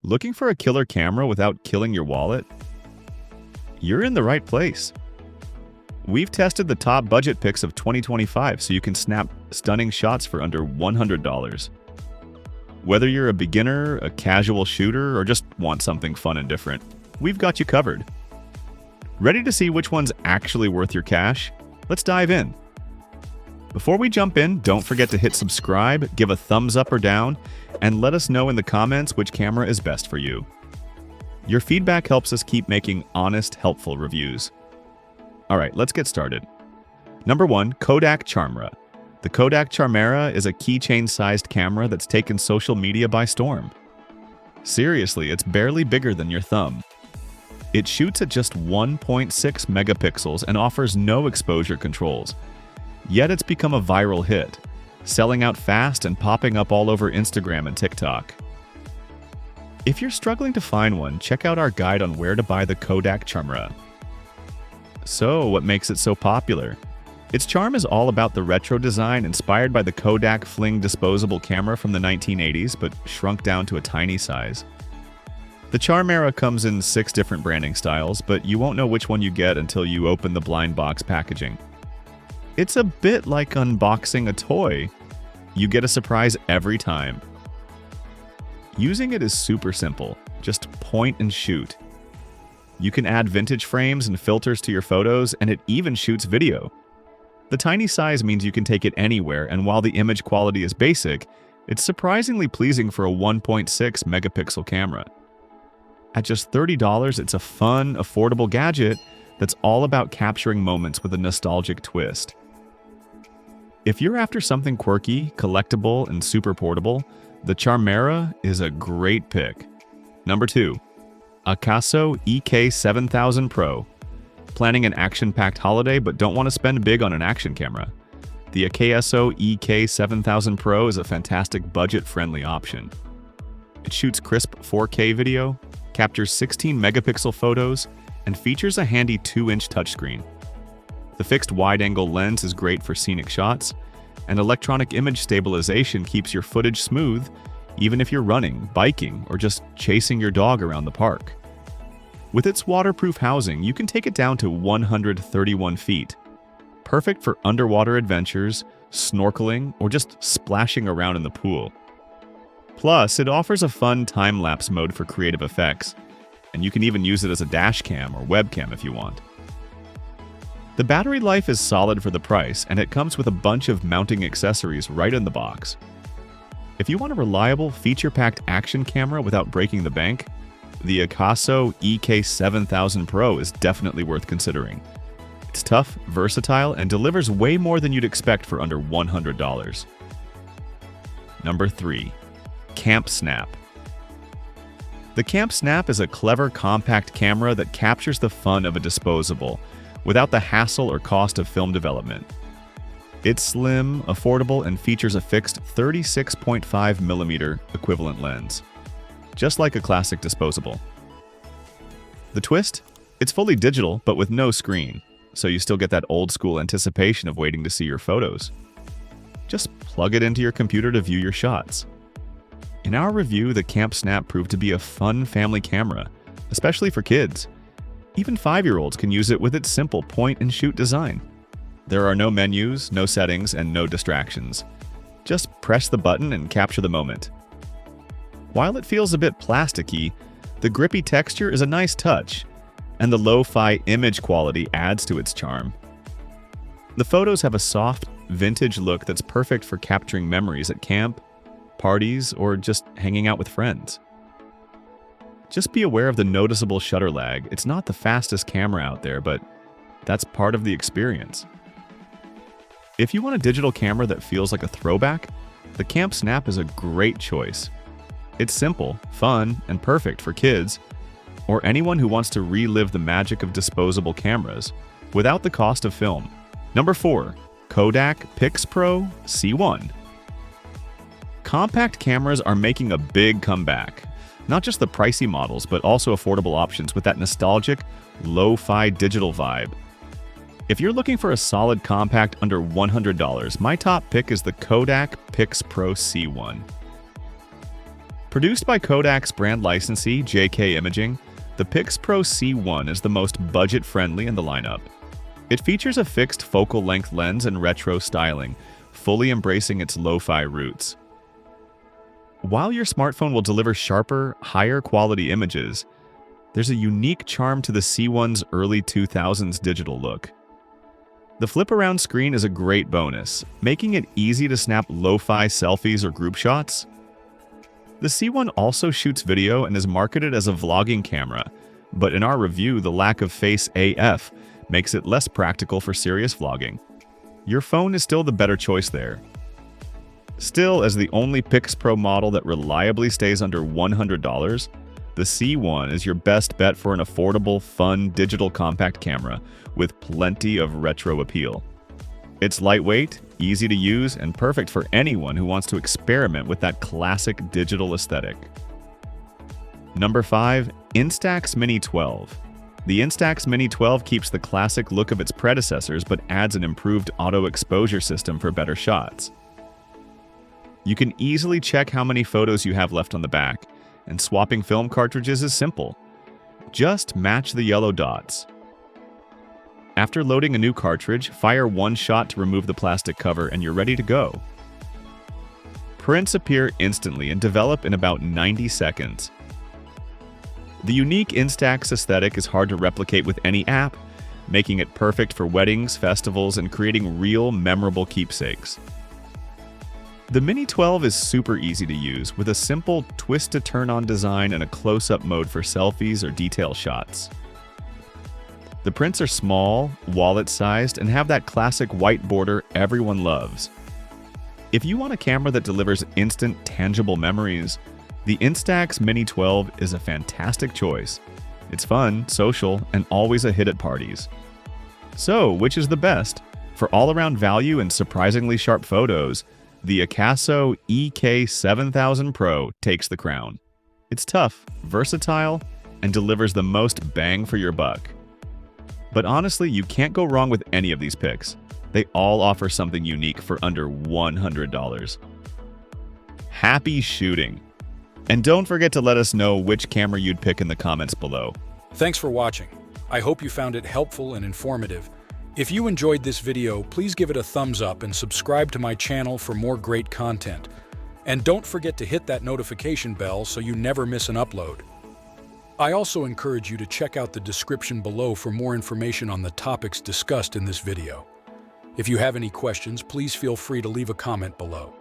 Looking for a killer camera without killing your wallet? You're in the right place. We've tested the top budget picks of 2025 so you can snap stunning shots for under $100. Whether you're a beginner, a casual shooter, or just want something fun and different, we've got you covered. Ready to see which one's actually worth your cash? Let's dive in. Before we jump in, don't forget to hit subscribe, give a thumbs up or down, and let us know in the comments which camera is best for you. Your feedback helps us keep making honest, helpful reviews. Alright, let's get started. Number 1. Kodak Charmera. The Kodak Charmera is a keychain-sized camera that's taken social media by storm. Seriously, it's barely bigger than your thumb. It shoots at just 1.6 megapixels and offers no exposure controls. Yet it's become a viral hit, selling out fast and popping up all over Instagram and TikTok. If you're struggling to find one, check out our guide on where to buy the Kodak Charmera. So, what makes it so popular? Its charm is all about the retro design inspired by the Kodak Fling disposable camera from the 1980s, but shrunk down to a tiny size. The Charmera comes in 6 different branding styles, but you won't know which one you get until you open the blind box packaging. It's a bit like unboxing a toy. You get a surprise every time. Using it is super simple. Just point and shoot. You can add vintage frames and filters to your photos, and it even shoots video. The tiny size means you can take it anywhere, and while the image quality is basic, it's surprisingly pleasing for a 1.6 megapixel camera. At just $30, it's a fun, affordable gadget that's all about capturing moments with a nostalgic twist. If you're after something quirky, collectible, and super portable, the Charmera is a great pick. Number 2. AKASO EK7000 Pro. Planning an action-packed holiday but don't want to spend big on an action camera? The AKASO EK7000 Pro is a fantastic budget-friendly option. It shoots crisp 4K video, captures 16 megapixel photos, and features a handy 2-inch touchscreen. The fixed wide-angle lens is great for scenic shots, and electronic image stabilization keeps your footage smooth even if you're running, biking, or just chasing your dog around the park. With its waterproof housing, you can take it down to 131 feet. Perfect for underwater adventures, snorkeling, or just splashing around in the pool. Plus, it offers a fun time-lapse mode for creative effects, and you can even use it as a dash cam or webcam if you want. The battery life is solid for the price, and it comes with a bunch of mounting accessories right in the box. If you want a reliable, feature-packed action camera without breaking the bank, the AKASO EK7000 Pro is definitely worth considering. It's tough, versatile, and delivers way more than you'd expect for under $100. Number 3. Camp Snap. The Camp Snap is a clever, compact camera that captures the fun of a disposable, without the hassle or cost of film development. It's slim, affordable, and features a fixed 36.5mm equivalent lens, just like a classic disposable. The twist? It's fully digital, but with no screen, so you still get that old-school anticipation of waiting to see your photos. Just plug it into your computer to view your shots. In our review, the Camp Snap proved to be a fun family camera, especially for kids. Even 5-year-olds can use it with its simple point-and-shoot design. There are no menus, no settings, and no distractions. Just press the button and capture the moment. While it feels a bit plasticky, the grippy texture is a nice touch, and the lo-fi image quality adds to its charm. The photos have a soft, vintage look that's perfect for capturing memories at camp, parties, or just hanging out with friends. Just be aware of the noticeable shutter lag. It's not the fastest camera out there, but that's part of the experience. If you want a digital camera that feels like a throwback, the Camp Snap is a great choice. It's simple, fun, and perfect for kids, or anyone who wants to relive the magic of disposable cameras without the cost of film. Number 4. Kodak Pixpro C1. Compact cameras are making a big comeback. Not just the pricey models, but also affordable options with that nostalgic, lo-fi digital vibe. If you're looking for a solid compact under $100, my top pick is the Kodak Pixpro C1. Produced by Kodak's brand licensee, JK Imaging, the Pixpro C1 is the most budget-friendly in the lineup. It features a fixed focal length lens and retro styling, fully embracing its lo-fi roots. While your smartphone will deliver sharper, higher quality images, there's a unique charm to the C1's early 2000s digital look. The flip-around screen is a great bonus, making it easy to snap lo-fi selfies or group shots. The C1 also shoots video and is marketed as a vlogging camera, but in our review, the lack of Face AF makes it less practical for serious vlogging. Your phone is still the better choice there. Still, as the only Pixpro model that reliably stays under $100, the C1 is your best bet for an affordable, fun, digital compact camera with plenty of retro appeal. It's lightweight, easy to use, and perfect for anyone who wants to experiment with that classic digital aesthetic. Number 5. Instax Mini 12. The Instax Mini 12 keeps the classic look of its predecessors but adds an improved auto exposure system for better shots. You can easily check how many photos you have left on the back, and swapping film cartridges is simple. Just match the yellow dots. After loading a new cartridge, fire one shot to remove the plastic cover and you're ready to go. Prints appear instantly and develop in about 90 seconds. The unique Instax aesthetic is hard to replicate with any app, making it perfect for weddings, festivals, and creating real, memorable keepsakes. The Mini 12 is super easy to use, with a simple twist-to-turn-on design and a close-up mode for selfies or detail shots. The prints are small, wallet-sized, and have that classic white border everyone loves. If you want a camera that delivers instant, tangible memories, the Instax Mini 12 is a fantastic choice. It's fun, social, and always a hit at parties. So, which is the best? For all-around value and surprisingly sharp photos, the AKASO EK7000 Pro takes the crown. It's tough, versatile, and delivers the most bang for your buck. But honestly, you can't go wrong with any of these picks. They all offer something unique for under $100. Happy shooting! And don't forget to let us know which camera you'd pick in the comments below. Thanks for watching. I hope you found it helpful and informative. If you enjoyed this video, please give it a thumbs up and subscribe to my channel for more great content. And don't forget to hit that notification bell so you never miss an upload. I also encourage you to check out the description below for more information on the topics discussed in this video. If you have any questions, please feel free to leave a comment below.